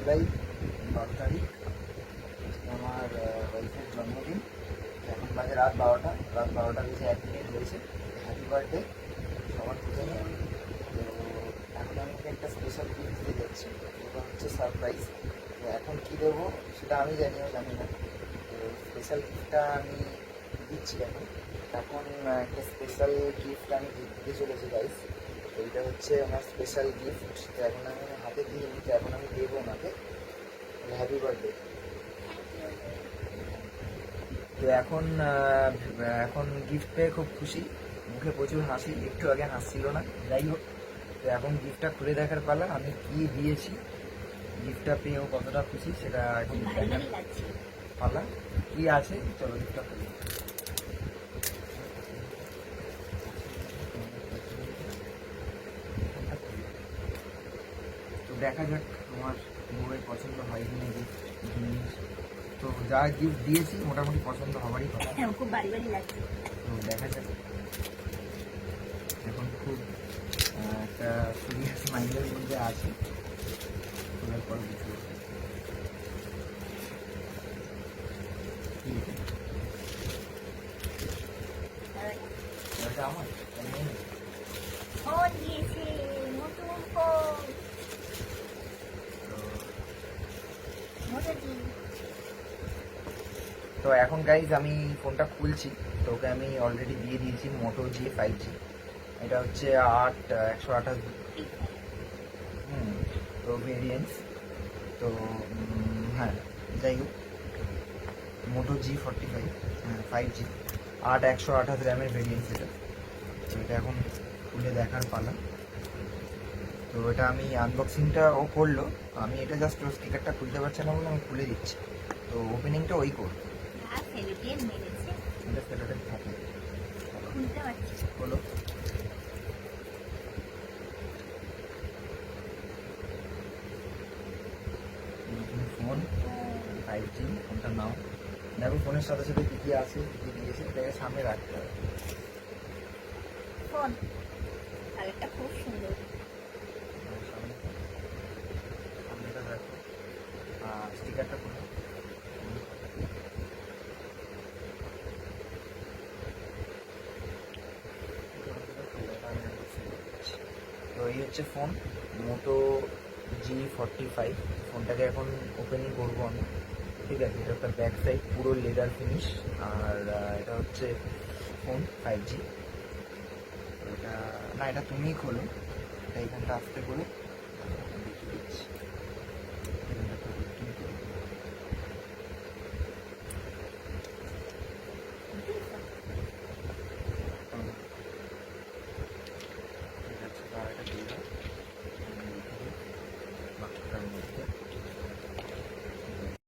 জুলাই 12 তারিখ আমার ওয়াইফের জন্মদিন। এখন বাজে রাত 12টা বেজে 1 মিনিট হয়েছে। হ্যাপি বার্থডে সবার প্রথমে। তো এখন আমি ওকে একটা স্পেশাল গিফট দিতে যাচ্ছি, যেটা হচ্ছে সারপ্রাইজ। তো এখন কী দেবো সেটা আমি জানিও জানি না। তো স্পেশাল গিফটটা আমি দিচ্ছি এখন একটা স্পেশাল গিফট আমি দিতে চলেছি গাইস। তো এইটা হচ্ছে আমার স্পেশাল গিফট। তো এখন আমি হাতে দিইনি, তো এখন আমি দেবো ওনাকে। Happy birthday. তো এখন গিফট পেয়ে খুব খুশি, মুখে প্রচুর হাসি, একটু আগে হাসছিল না। যাই হোক, তো এখন গিফটটা খুলে দেখার পালা, আমি কি দিয়েছি, গিফটটা পেয়েও কতটা খুশি সেটা এখন দেখার পালা। কি আছে চলো গিফটটা খুলি। তো দেখা যাক আমার বউয়ের পছন্দ হয় কিনা গিফট জিনিস। তো যা গিফট দিয়েছি মোটামুটি পছন্দ হবারই কথা। খুব বাড়ি বাড়ি লাগছে। তো দেখা যাক, এখন খুব একটা সিরিয়াস মাইন্ডের মধ্যে আছে। খোলার পর বুঝতে আমার ফোন দিয়েছে, নতুন ফোন। তো এখন গাইজ আমি ফোনটা খুলছি। তো ওকে আমি অলরেডি দিয়ে দিয়েছি মোটো G5G। এটা হচ্ছে 128 তো ভেরিয়েন্টস। তো হ্যাঁ, যাই হোক, মোটো G45 5G 128 র্যামের ভেরিয়েন্টস এটা। তো এটা এখন খুলে দেখার পালা। তো এটা আমি আনবক্সিংটা ও করলো, আমি এটা জাস্ট ওর স্টিকারটা খুলতে পারছি না বলে আমি খুলে দিচ্ছি। তো ওপেনিংটা ওই করবে। এটা সেটাতে থাকে বলো। ফোন 5G, ফোনটা নাও। দেখো ফোনের সাথে সাথে কী কী আছে, কী কী দিয়েছে, এটাকে সামনে রাখতে হবে। ফোন কালারটা খুব সুন্দর। সামনেটা রাখো, স্টিকারটা খুলো। তো এই হচ্ছে ফোন মোটো G45। ফোনটাকে এখন ওপেনিং করবো আমি। ঠিক আছে, এটা একটা ব্যাক সাইড পুরো লেদার ফিনিশ। আর এটা হচ্ছে ফোন 5G। এটা না, এটা তুমিই খোলো, এটা এখানটা আসতে খোলো।